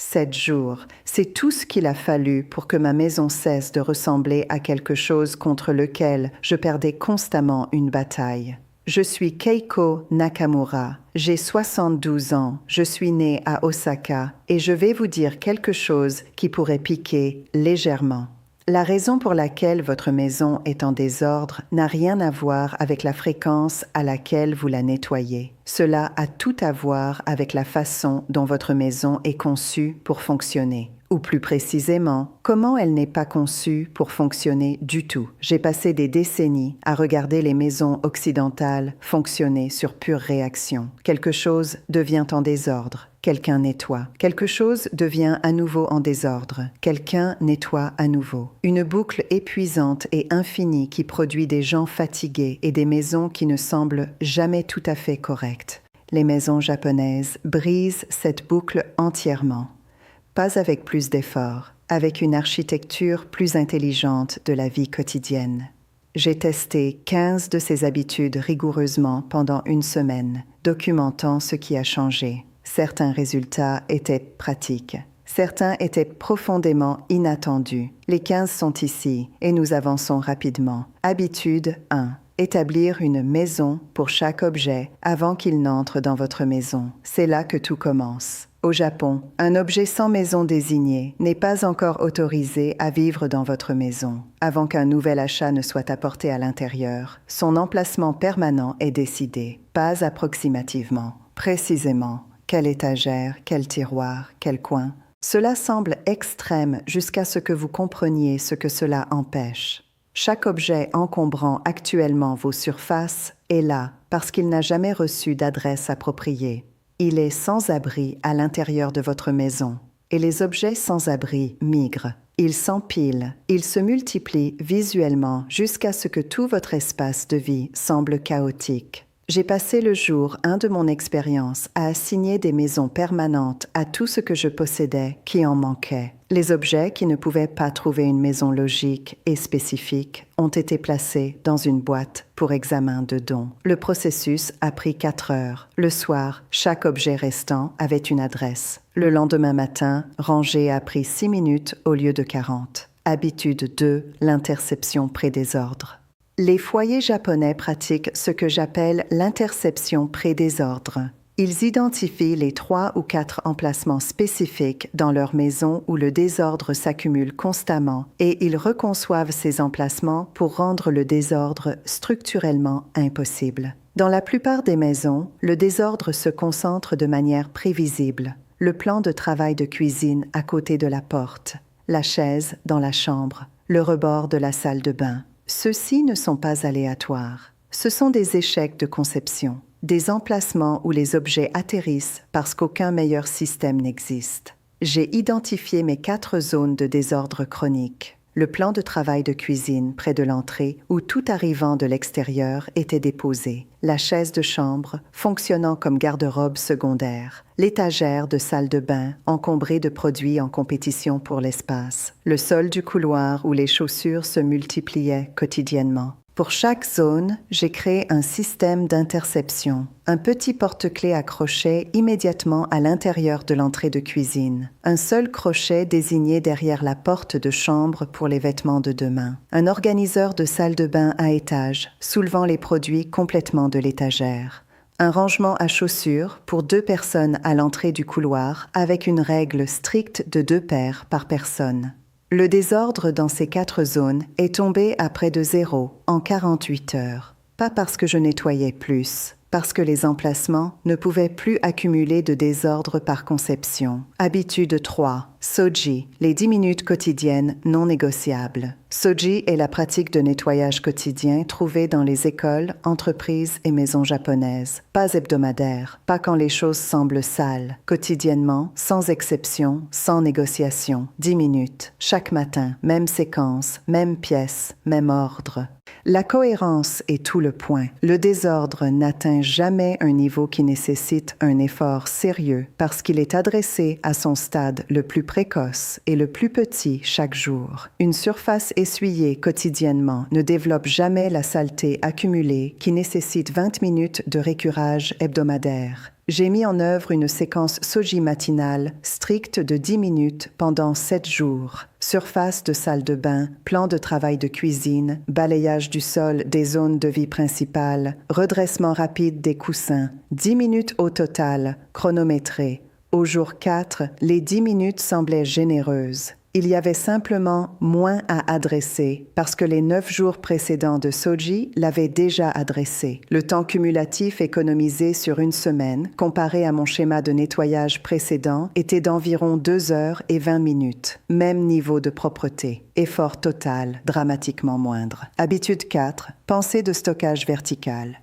7 jours, c'est tout ce qu'il a fallu pour que ma maison cesse de ressembler à quelque chose contre lequel je perdais constamment une bataille. Je suis Keiko Nakamura, j'ai 72 ans, je suis née à Osaka et je vais vous dire quelque chose qui pourrait piquer légèrement. La raison pour laquelle votre maison est en désordre n'a rien à voir avec la fréquence à laquelle vous la nettoyez. Cela a tout à voir avec la façon dont votre maison est conçue pour fonctionner. Ou plus précisément, comment elle n'est pas conçue pour fonctionner du tout. J'ai passé des décennies à regarder les maisons occidentales fonctionner sur pure réaction. Quelque chose devient en désordre. Quelqu'un nettoie. Quelque chose devient à nouveau en désordre. Quelqu'un nettoie à nouveau. Une boucle épuisante et infinie qui produit des gens fatigués et des maisons qui ne semblent jamais tout à fait correctes. Les maisons japonaises brisent cette boucle entièrement. Pas avec plus d'efforts, avec une architecture plus intelligente de la vie quotidienne. J'ai testé 15 de ces habitudes rigoureusement pendant une semaine, documentant ce qui a changé. Certains résultats étaient pratiques. Certains étaient profondément inattendus. Les 15 sont ici et nous avançons rapidement. Habitude 1. Établir une maison pour chaque objet avant qu'il n'entre dans votre maison. C'est là que tout commence. Au Japon, un objet sans maison désignée n'est pas encore autorisé à vivre dans votre maison. Avant qu'un nouvel achat ne soit apporté à l'intérieur, son emplacement permanent est décidé, pas approximativement, précisément. Quelle étagère, quel tiroir, quel coin. Cela semble extrême jusqu'à ce que vous compreniez ce que cela empêche. Chaque objet encombrant actuellement vos surfaces est là parce qu'il n'a jamais reçu d'adresse appropriée. Il est sans abri à l'intérieur de votre maison. Et les objets sans abri migrent. Ils s'empilent, ils se multiplient visuellement jusqu'à ce que tout votre espace de vie semble chaotique. J'ai passé le jour 1 de mon expérience à assigner des maisons permanentes à tout ce que je possédais qui en manquait. Les objets qui ne pouvaient pas trouver une maison logique et spécifique ont été placés dans une boîte pour examen de don. Le processus a pris 4 heures. Le soir, chaque objet restant avait une adresse. Le lendemain matin, ranger a pris 6 minutes au lieu de 40. Habitude 2, l'interception pré-désordre. Les foyers japonais pratiquent ce que j'appelle l'interception pré-désordre. Ils identifient les 3 ou 4 emplacements spécifiques dans leur maison où le désordre s'accumule constamment et ils reconçoivent ces emplacements pour rendre le désordre structurellement impossible. Dans la plupart des maisons, le désordre se concentre de manière prévisible. Le plan de travail de cuisine à côté de la porte, la chaise dans la chambre, le rebord de la salle de bain. Ceux-ci ne sont pas aléatoires. Ce sont des échecs de conception, des emplacements où les objets atterrissent parce qu'aucun meilleur système n'existe. J'ai identifié mes 4 zones de désordre chronique. Le plan de travail de cuisine près de l'entrée où tout arrivant de l'extérieur était déposé. La chaise de chambre fonctionnant comme garde-robe secondaire. L'étagère de salle de bain encombrée de produits en compétition pour l'espace. Le sol du couloir où les chaussures se multipliaient quotidiennement. Pour chaque zone, j'ai créé un système d'interception, un petit porte-clés à crochet immédiatement à l'intérieur de l'entrée de cuisine, un seul crochet désigné derrière la porte de chambre pour les vêtements de demain, un organiseur de salle de bain à étage, soulevant les produits complètement de l'étagère, un rangement à chaussures pour 2 personnes à l'entrée du couloir avec une règle stricte de 2 paires par personne. Le désordre dans ces 4 zones est tombé à près de 0 en 48 heures. Pas parce que je nettoyais plus, parce que les emplacements ne pouvaient plus accumuler de désordre par conception. Habitude 3. Soji, les 10 minutes quotidiennes non négociables. Soji est la pratique de nettoyage quotidien trouvée dans les écoles, entreprises et maisons japonaises. Pas hebdomadaire, pas quand les choses semblent sales. Quotidiennement, sans exception, sans négociation. 10 minutes, chaque matin, même séquence, même pièce, même ordre. La cohérence est tout le point. Le désordre n'atteint jamais un niveau qui nécessite un effort sérieux parce qu'il est adressé à son stade le plus précoce et le plus petit chaque jour. Une surface essuyée quotidiennement ne développe jamais la saleté accumulée qui nécessite 20 minutes de récurage hebdomadaire. J'ai mis en œuvre une séquence Soji matinale stricte de 10 minutes pendant 7 jours. Surface de salle de bain, plan de travail de cuisine, balayage du sol des zones de vie principales, redressement rapide des coussins. 10 minutes au total, chronométré. Au jour 4, les 10 minutes semblaient généreuses. Il y avait simplement moins à adresser parce que les 9 jours précédents de Soji l'avaient déjà adressé. Le temps cumulatif économisé sur une semaine, comparé à mon schéma de nettoyage précédent, était d'environ 2 heures et 20 minutes. Même niveau de propreté. Effort total, dramatiquement moindre. Habitude 4. Pensée de stockage vertical.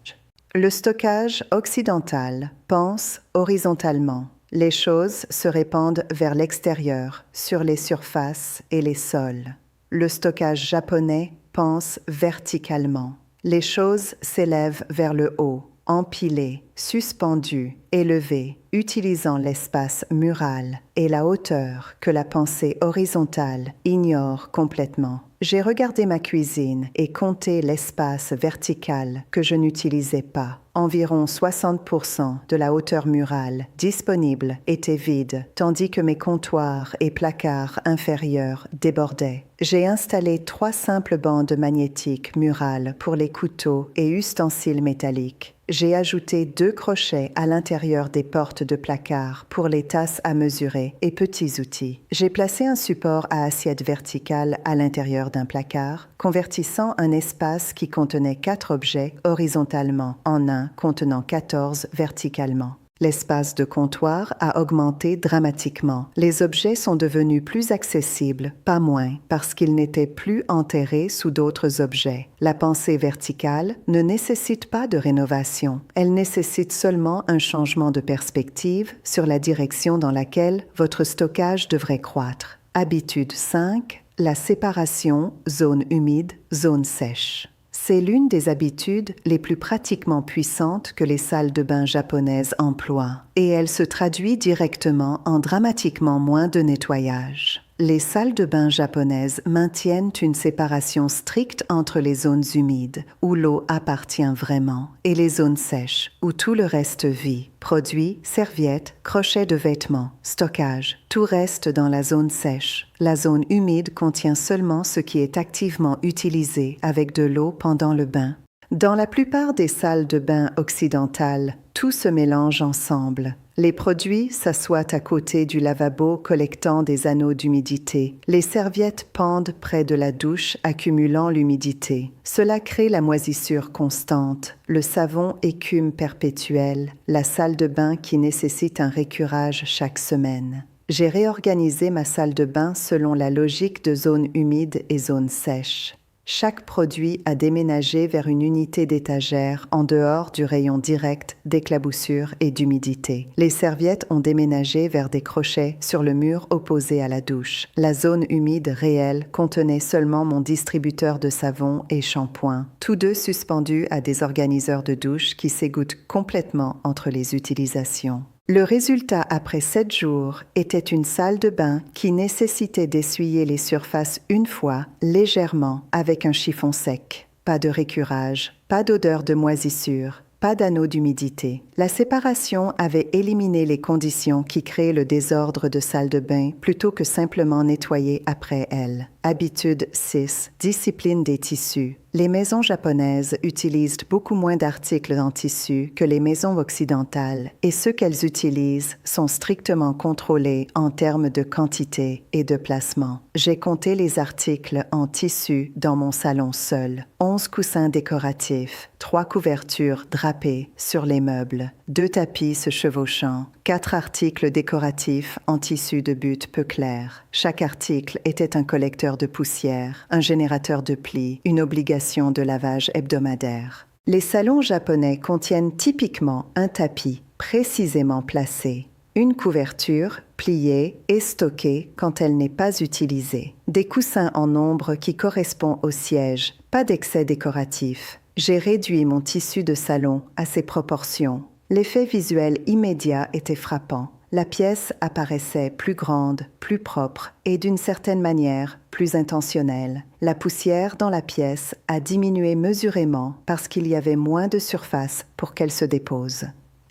Le stockage occidental pense horizontalement. Les choses se répandent vers l'extérieur, sur les surfaces et les sols. Le stockage japonais pense verticalement. Les choses s'élèvent vers le haut, empilées, suspendues, élevées, utilisant l'espace mural et la hauteur que la pensée horizontale ignore complètement. J'ai regardé ma cuisine et compté l'espace vertical que je n'utilisais pas. Environ 60% de la hauteur murale disponible était vide, tandis que mes comptoirs et placards inférieurs débordaient. J'ai installé 3 simples bandes magnétiques murales pour les couteaux et ustensiles métalliques. J'ai ajouté 2 crochets à l'intérieur des portes de placard pour les tasses à mesurer et petits outils. J'ai placé un support à assiette verticale à l'intérieur d'un placard, convertissant un espace qui contenait 4 objets horizontalement en un contenant 14 verticalement. L'espace de comptoir a augmenté dramatiquement. Les objets sont devenus plus accessibles, pas moins, parce qu'ils n'étaient plus enterrés sous d'autres objets. La pensée verticale ne nécessite pas de rénovation. Elle nécessite seulement un changement de perspective sur la direction dans laquelle votre stockage devrait croître. Habitude 5. La séparation zone humide, zone sèche. C'est l'une des habitudes les plus pratiquement puissantes que les salles de bain japonaises emploient, et elle se traduit directement en dramatiquement moins de nettoyage. Les salles de bain japonaises maintiennent une séparation stricte entre les zones humides, où l'eau appartient vraiment, et les zones sèches, où tout le reste vit. Produits, serviettes, crochets de vêtements, stockage, tout reste dans la zone sèche. La zone humide contient seulement ce qui est activement utilisé avec de l'eau pendant le bain. Dans la plupart des salles de bain occidentales, tout se mélange ensemble. Les produits s'assoient à côté du lavabo collectant des anneaux d'humidité. Les serviettes pendent près de la douche accumulant l'humidité. Cela crée la moisissure constante, le savon écume perpétuel, la salle de bain qui nécessite un récurage chaque semaine. J'ai réorganisé ma salle de bain selon la logique de zone humide et zone sèche. Chaque produit a déménagé vers une unité d'étagère en dehors du rayon direct d'éclaboussure et d'humidité. Les serviettes ont déménagé vers des crochets sur le mur opposé à la douche. La zone humide réelle contenait seulement mon distributeur de savon et shampoing, tous deux suspendus à des organiseurs de douche qui s'égouttent complètement entre les utilisations. Le résultat après 7 jours était une salle de bain qui nécessitait d'essuyer les surfaces une fois, légèrement, avec un chiffon sec. Pas de récurage, pas d'odeur de moisissure, pas d'anneau d'humidité. La séparation avait éliminé les conditions qui créent le désordre de salle de bain plutôt que simplement nettoyer après elle. Habitude 6. Discipline des tissus. Les maisons japonaises utilisent beaucoup moins d'articles en tissu que les maisons occidentales et ceux qu'elles utilisent sont strictement contrôlés en termes de quantité et de placement. J'ai compté les articles en tissu dans mon salon seul. 11 coussins décoratifs, 3 couvertures drapées sur les meubles, 2 tapis se chevauchant, 4 articles décoratifs en tissu de butte peu clair. Chaque article était un collecteur de poussière, un générateur de plis, une obligation de lavage hebdomadaire. Les salons japonais contiennent typiquement un tapis précisément placé, une couverture pliée et stockée quand elle n'est pas utilisée, des coussins en nombre qui correspondent au siège, pas d'excès décoratif. J'ai réduit mon tissu de salon à ses proportions. L'effet visuel immédiat était frappant. La pièce apparaissait plus grande, plus propre et d'une certaine manière plus intentionnelle. La poussière dans la pièce a diminué mesurément parce qu'il y avait moins de surface pour qu'elle se dépose.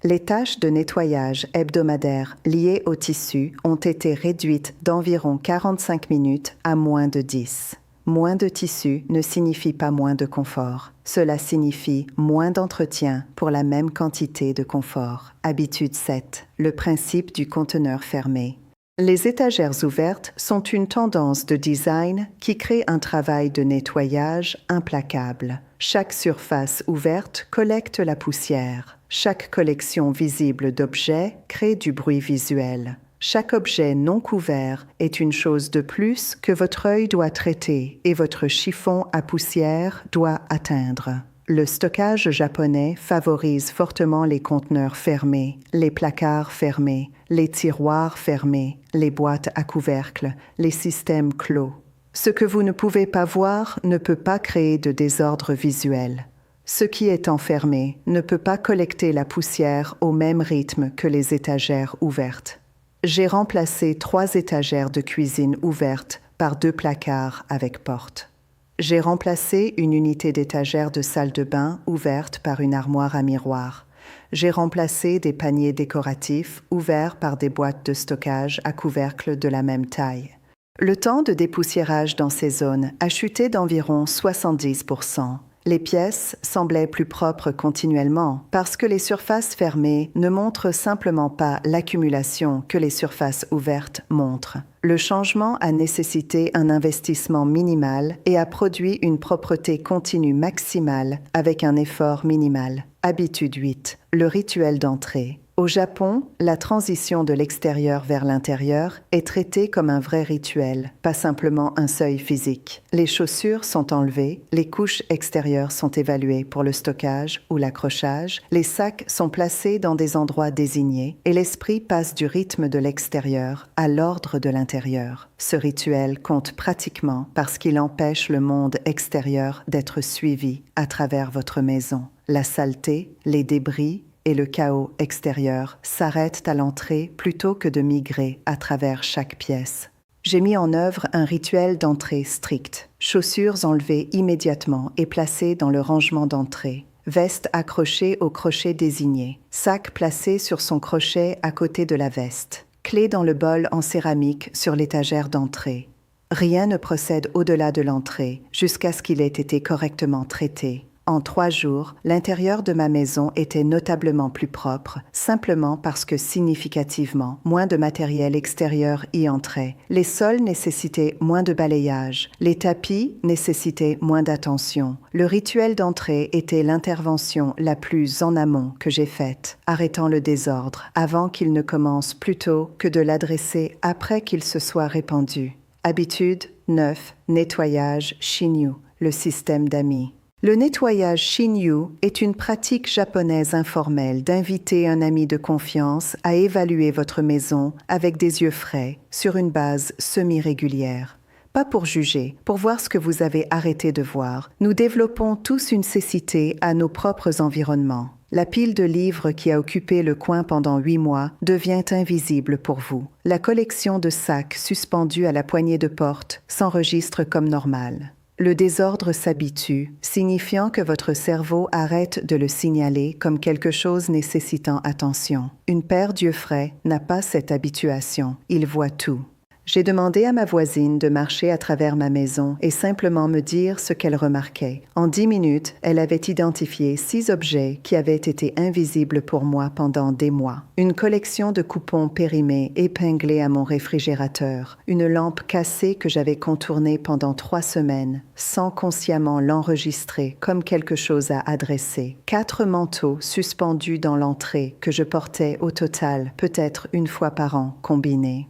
Les tâches de nettoyage hebdomadaires liées au tissu ont été réduites d'environ 45 minutes à moins de 10. Moins de tissu ne signifie pas moins de confort. Cela signifie moins d'entretien pour la même quantité de confort. Habitude 7. Le principe du conteneur fermé. Les étagères ouvertes sont une tendance de design qui crée un travail de nettoyage implacable. Chaque surface ouverte collecte la poussière. Chaque collection visible d'objets crée du bruit visuel. Chaque objet non couvert est une chose de plus que votre œil doit traiter et votre chiffon à poussière doit atteindre. Le stockage japonais favorise fortement les conteneurs fermés, les placards fermés, les tiroirs fermés, les boîtes à couvercle, les systèmes clos. Ce que vous ne pouvez pas voir ne peut pas créer de désordre visuel. Ce qui est enfermé ne peut pas collecter la poussière au même rythme que les étagères ouvertes. J'ai remplacé 3 étagères de cuisine ouvertes par 2 placards avec porte. J'ai remplacé une unité d'étagère de salle de bain ouverte par une armoire à miroir. J'ai remplacé des paniers décoratifs ouverts par des boîtes de stockage à couvercle de la même taille. Le temps de dépoussiérage dans ces zones a chuté d'environ 70%. Les pièces semblaient plus propres continuellement parce que les surfaces fermées ne montrent simplement pas l'accumulation que les surfaces ouvertes montrent. Le changement a nécessité un investissement minimal et a produit une propreté continue maximale avec un effort minimal. Habitude 8. Le rituel d'entrée. Au Japon, la transition de l'extérieur vers l'intérieur est traitée comme un vrai rituel, pas simplement un seuil physique. Les chaussures sont enlevées, les couches extérieures sont évaluées pour le stockage ou l'accrochage, les sacs sont placés dans des endroits désignés et l'esprit passe du rythme de l'extérieur à l'ordre de l'intérieur. Ce rituel compte pratiquement parce qu'il empêche le monde extérieur d'être suivi à travers votre maison. La saleté, les débris, et le chaos extérieur s'arrêtent à l'entrée plutôt que de migrer à travers chaque pièce. J'ai mis en œuvre un rituel d'entrée strict. Chaussures enlevées immédiatement et placées dans le rangement d'entrée. Veste accrochée au crochet désigné. Sac placé sur son crochet à côté de la veste. Clé dans le bol en céramique sur l'étagère d'entrée. Rien ne procède au-delà de l'entrée jusqu'à ce qu'il ait été correctement traité. En 3 jours, l'intérieur de ma maison était notablement plus propre, simplement parce que significativement, moins de matériel extérieur y entrait. Les sols nécessitaient moins de balayage. Les tapis nécessitaient moins d'attention. Le rituel d'entrée était l'intervention la plus en amont que j'ai faite, arrêtant le désordre avant qu'il ne commence plutôt que de l'adresser après qu'il se soit répandu. Habitude 9. Nettoyage Shinyu, le système d'amis. Le nettoyage Shinyu est une pratique japonaise informelle d'inviter un ami de confiance à évaluer votre maison avec des yeux frais, sur une base semi-régulière. Pas pour juger, pour voir ce que vous avez arrêté de voir. Nous développons tous une cécité à nos propres environnements. La pile de livres qui a occupé le coin pendant 8 mois devient invisible pour vous. La collection de sacs suspendus à la poignée de porte s'enregistre comme normale. Le désordre s'habitue, signifiant que votre cerveau arrête de le signaler comme quelque chose nécessitant attention. Une paire d'yeux frais n'a pas cette habituation, il voit tout. J'ai demandé à ma voisine de marcher à travers ma maison et simplement me dire ce qu'elle remarquait. En 10 minutes, elle avait identifié 6 objets qui avaient été invisibles pour moi pendant des mois. Une collection de coupons périmés épinglés à mon réfrigérateur. Une lampe cassée que j'avais contournée pendant 3 semaines, sans consciemment l'enregistrer comme quelque chose à adresser. 4 manteaux suspendus dans l'entrée que je portais au total, peut-être une fois par an, combinés.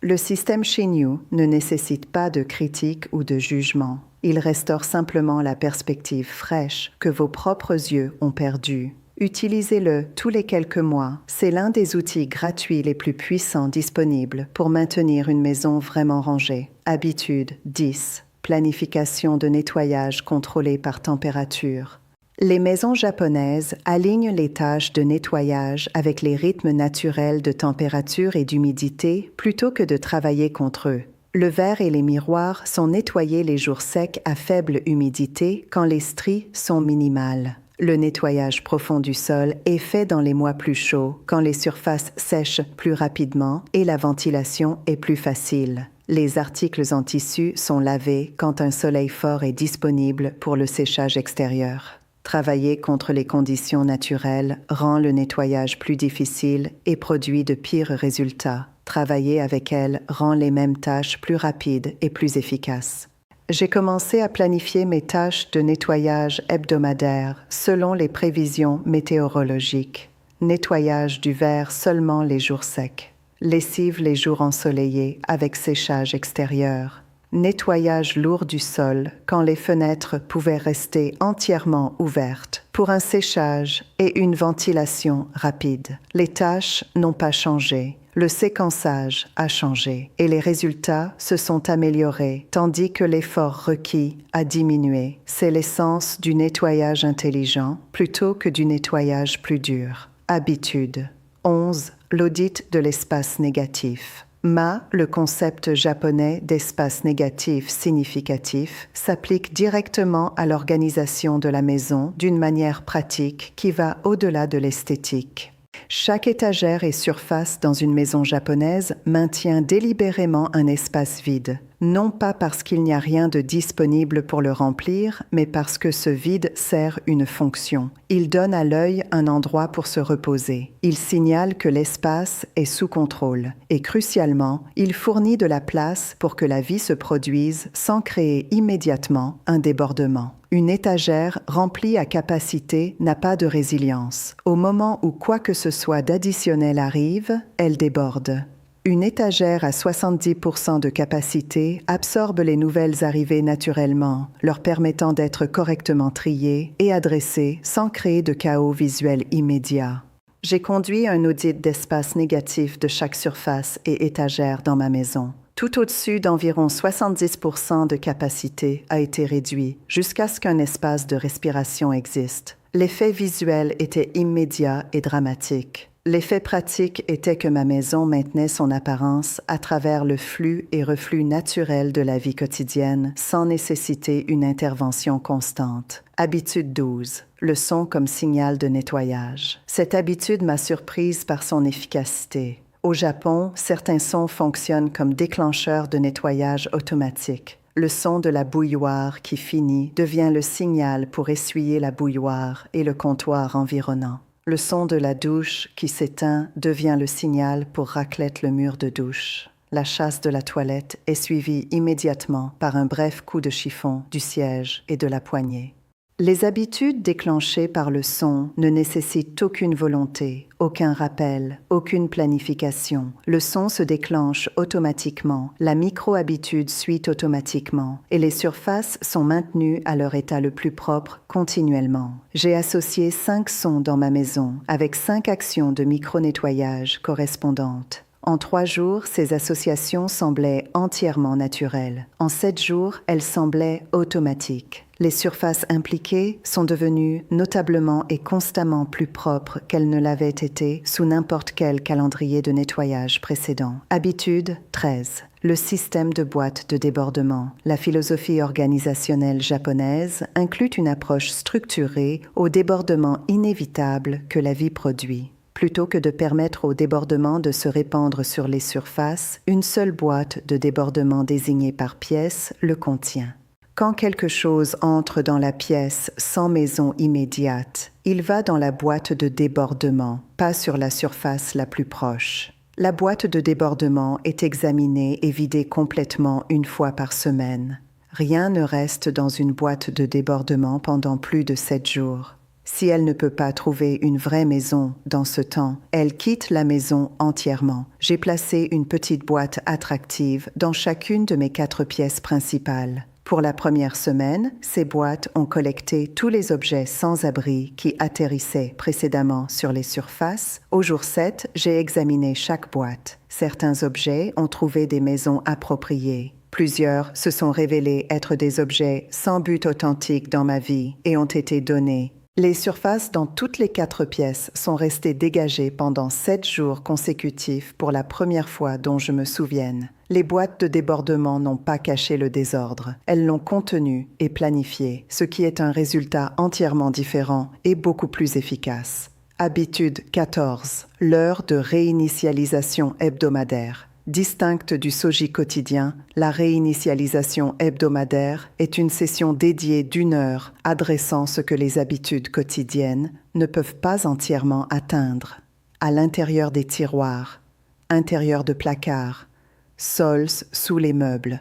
Le système Shinyu ne nécessite pas de critique ou de jugement. Il restaure simplement la perspective fraîche que vos propres yeux ont perdue. Utilisez-le tous les quelques mois. C'est l'un des outils gratuits les plus puissants disponibles pour maintenir une maison vraiment rangée. Habitude 10. Planification de nettoyage contrôlée par température. Les maisons japonaises alignent les tâches de nettoyage avec les rythmes naturels de température et d'humidité plutôt que de travailler contre eux. Le verre et les miroirs sont nettoyés les jours secs à faible humidité quand les stries sont minimales. Le nettoyage profond du sol est fait dans les mois plus chauds, quand les surfaces sèchent plus rapidement et la ventilation est plus facile. Les articles en tissu sont lavés quand un soleil fort est disponible pour le séchage extérieur. Travailler contre les conditions naturelles rend le nettoyage plus difficile et produit de pires résultats. Travailler avec elles rend les mêmes tâches plus rapides et plus efficaces. J'ai commencé à planifier mes tâches de nettoyage hebdomadaire selon les prévisions météorologiques. Nettoyage du verre seulement les jours secs. Lessive les jours ensoleillés avec séchage extérieur. Nettoyage lourd du sol quand les fenêtres pouvaient rester entièrement ouvertes pour un séchage et une ventilation rapide. Les tâches n'ont pas changé. Le séquençage a changé et les résultats se sont améliorés tandis que l'effort requis a diminué. C'est l'essence du nettoyage intelligent plutôt que du nettoyage plus dur. Habitude. 11. L'audit de l'espace négatif. Le concept japonais d'espace négatif significatif, s'applique directement à l'organisation de la maison d'une manière pratique qui va au-delà de l'esthétique. Chaque étagère et surface dans une maison japonaise maintient délibérément un espace vide, non pas parce qu'il n'y a rien de disponible pour le remplir, mais parce que ce vide sert une fonction. Il donne à l'œil un endroit pour se reposer. Il signale que l'espace est sous contrôle. Et crucialement, il fournit de la place pour que la vie se produise sans créer immédiatement un débordement. Une étagère remplie à capacité n'a pas de résilience. Au moment où quoi que ce soit d'additionnel arrive, elle déborde. Une étagère à 70% de capacité absorbe les nouvelles arrivées naturellement, leur permettant d'être correctement triées et adressées sans créer de chaos visuel immédiat. J'ai conduit un audit d'espace négatif de chaque surface et étagère dans ma maison. Tout au-dessus d'environ 70% de capacité a été réduit jusqu'à ce qu'un espace de respiration existe. L'effet visuel était immédiat et dramatique. L'effet pratique était que ma maison maintenait son apparence à travers le flux et reflux naturel de la vie quotidienne sans nécessiter une intervention constante. Habitude 12. Le son comme signal de nettoyage. Cette habitude m'a surprise par son efficacité. Au Japon, certains sons fonctionnent comme déclencheurs de nettoyage automatique. Le son de la bouilloire qui finit devient le signal pour essuyer la bouilloire et le comptoir environnant. Le son de la douche qui s'éteint devient le signal pour raclette le mur de douche. La chasse de la toilette est suivie immédiatement par un bref coup de chiffon du siège et de la poignée. Les habitudes déclenchées par le son ne nécessitent aucune volonté, aucun rappel, aucune planification. Le son se déclenche automatiquement, la micro-habitude suit automatiquement et les surfaces sont maintenues à leur état le plus propre continuellement. J'ai associé 5 sons dans ma maison avec 5 actions de micro-nettoyage correspondantes. En 3 jours, ces associations semblaient entièrement naturelles. En 7 jours, elles semblaient automatiques. Les surfaces impliquées sont devenues notablement et constamment plus propres qu'elles ne l'avaient été sous n'importe quel calendrier de nettoyage précédent. Habitude 13. Le système de boîte de débordement. La philosophie organisationnelle japonaise inclut une approche structurée au débordement inévitable que la vie produit. Plutôt que de permettre au débordement de se répandre sur les surfaces, une seule boîte de débordement désignée par pièce le contient. Quand quelque chose entre dans la pièce sans maison immédiate, il va dans la boîte de débordement, pas sur la surface la plus proche. La boîte de débordement est examinée et vidée complètement une fois par semaine. Rien ne reste dans une boîte de débordement pendant plus de 7 jours. Si elle ne peut pas trouver une vraie maison dans ce temps, elle quitte la maison entièrement. J'ai placé une petite boîte attractive dans chacune de mes 4 pièces principales. Pour la première semaine, ces boîtes ont collecté tous les objets sans abri qui atterrissaient précédemment sur les surfaces. Au jour 7, j'ai examiné chaque boîte. Certains objets ont trouvé des maisons appropriées. Plusieurs se sont révélés être des objets sans but authentique dans ma vie et ont été donnés. Les surfaces dans toutes les 4 pièces sont restées dégagées pendant 7 jours consécutifs pour la première fois dont je me souvienne. Les boîtes de débordement n'ont pas caché le désordre, elles l'ont contenu et planifié, ce qui est un résultat entièrement différent et beaucoup plus efficace. Habitude 14. L'heure de réinitialisation hebdomadaire. Distincte du Soji quotidien, la réinitialisation hebdomadaire est une session dédiée d'1 heure adressant ce que les habitudes quotidiennes ne peuvent pas entièrement atteindre. À l'intérieur des tiroirs, intérieur de placards, sols sous les meubles,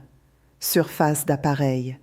surface d'appareils.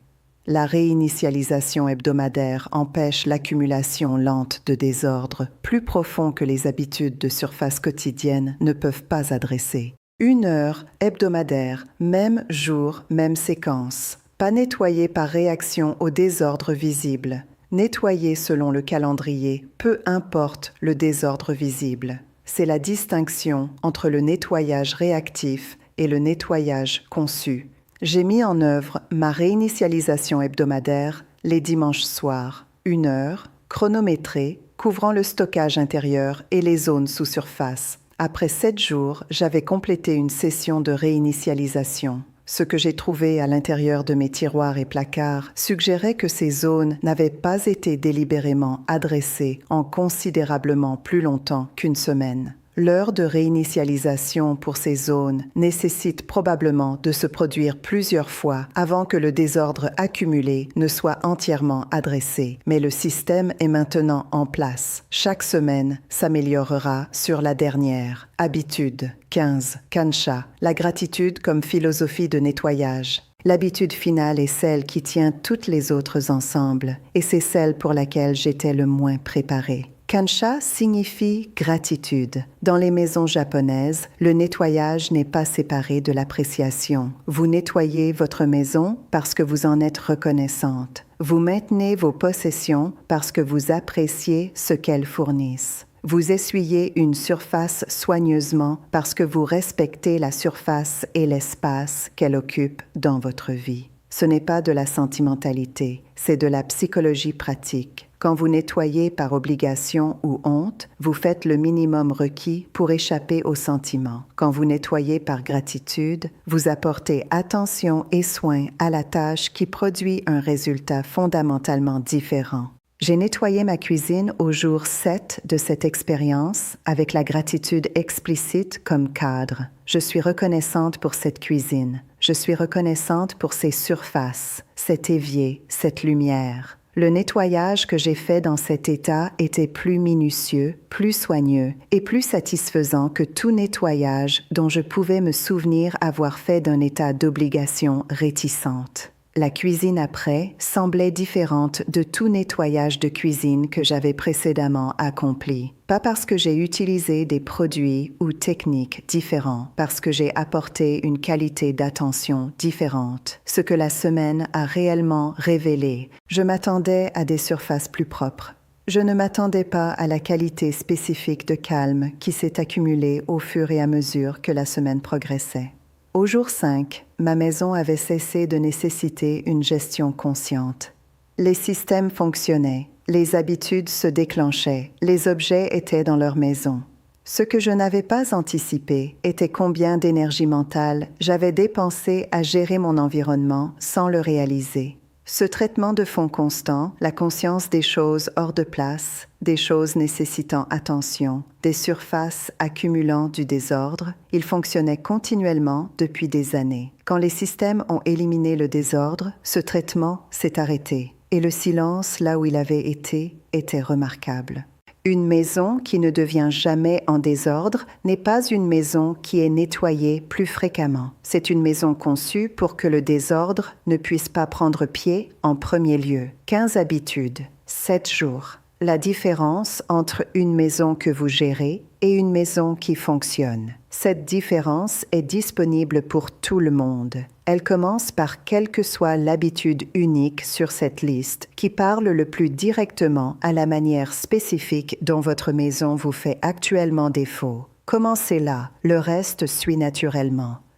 La réinitialisation hebdomadaire empêche l'accumulation lente de désordre plus profond que les habitudes de surface quotidienne ne peuvent pas adresser. 1 heure hebdomadaire, même jour, même séquence. Pas nettoyer par réaction au désordre visible. Nettoyer selon le calendrier, peu importe le désordre visible. C'est la distinction entre le nettoyage réactif et le nettoyage conçu. J'ai mis en œuvre ma réinitialisation hebdomadaire les dimanches soirs. 1 heure, chronométrée, couvrant le stockage intérieur et les zones sous surface. Après 7 jours, j'avais complété une session de réinitialisation. Ce que j'ai trouvé à l'intérieur de mes tiroirs et placards suggérait que ces zones n'avaient pas été délibérément adressées en considérablement plus longtemps qu'1 semaine. L'heure de réinitialisation pour ces zones nécessite probablement de se produire plusieurs fois avant que le désordre accumulé ne soit entièrement adressé. Mais le système est maintenant en place. Chaque semaine s'améliorera sur la dernière. Habitude 15. Kancha, la gratitude comme philosophie de nettoyage. L'habitude finale est celle qui tient toutes les autres ensemble, et c'est celle pour laquelle j'étais le moins préparée. Kancha signifie gratitude. Dans les maisons japonaises, le nettoyage n'est pas séparé de l'appréciation. Vous nettoyez votre maison parce que vous en êtes reconnaissante. Vous maintenez vos possessions parce que vous appréciez ce qu'elles fournissent. Vous essuyez une surface soigneusement parce que vous respectez la surface et l'espace qu'elle occupe dans votre vie. Ce n'est pas de la sentimentalité, c'est de la psychologie pratique. Quand vous nettoyez par obligation ou honte, vous faites le minimum requis pour échapper aux sentiments. Quand vous nettoyez par gratitude, vous apportez attention et soin à la tâche qui produit un résultat fondamentalement différent. J'ai nettoyé ma cuisine au jour 7 de cette expérience avec la gratitude explicite comme cadre. Je suis reconnaissante pour cette cuisine. Je suis reconnaissante pour ces surfaces, cet évier, cette lumière. Le nettoyage que j'ai fait dans cet état était plus minutieux, plus soigneux et plus satisfaisant que tout nettoyage dont je pouvais me souvenir avoir fait d'un état d'obligation réticente. La cuisine après semblait différente de tout nettoyage de cuisine que j'avais précédemment accompli. Pas parce que j'ai utilisé des produits ou techniques différents, parce que j'ai apporté une qualité d'attention différente. Ce que la semaine a réellement révélé, je m'attendais à des surfaces plus propres. Je ne m'attendais pas à la qualité spécifique de calme qui s'est accumulée au fur et à mesure que la semaine progressait. Au jour 5, ma maison avait cessé de nécessiter une gestion consciente. Les systèmes fonctionnaient, les habitudes se déclenchaient, les objets étaient dans leur maison. Ce que je n'avais pas anticipé était combien d'énergie mentale j'avais dépensé à gérer mon environnement sans le réaliser. Ce traitement de fond constant, la conscience des choses hors de place, des choses nécessitant attention, des surfaces accumulant du désordre, il fonctionnait continuellement depuis des années. Quand les systèmes ont éliminé le désordre, ce traitement s'est arrêté, et le silence là où il avait été était remarquable. Une maison qui ne devient jamais en désordre n'est pas une maison qui est nettoyée plus fréquemment. C'est une maison conçue pour que le désordre ne puisse pas prendre pied en premier lieu. 15 habitudes, 7 jours. La différence entre une maison que vous gérez et une maison qui fonctionne. Cette différence est disponible pour tout le monde. Elle commence par quelle que soit l'habitude unique sur cette liste qui parle le plus directement à la manière spécifique dont votre maison vous fait actuellement défaut. Commencez là, le reste suit naturellement.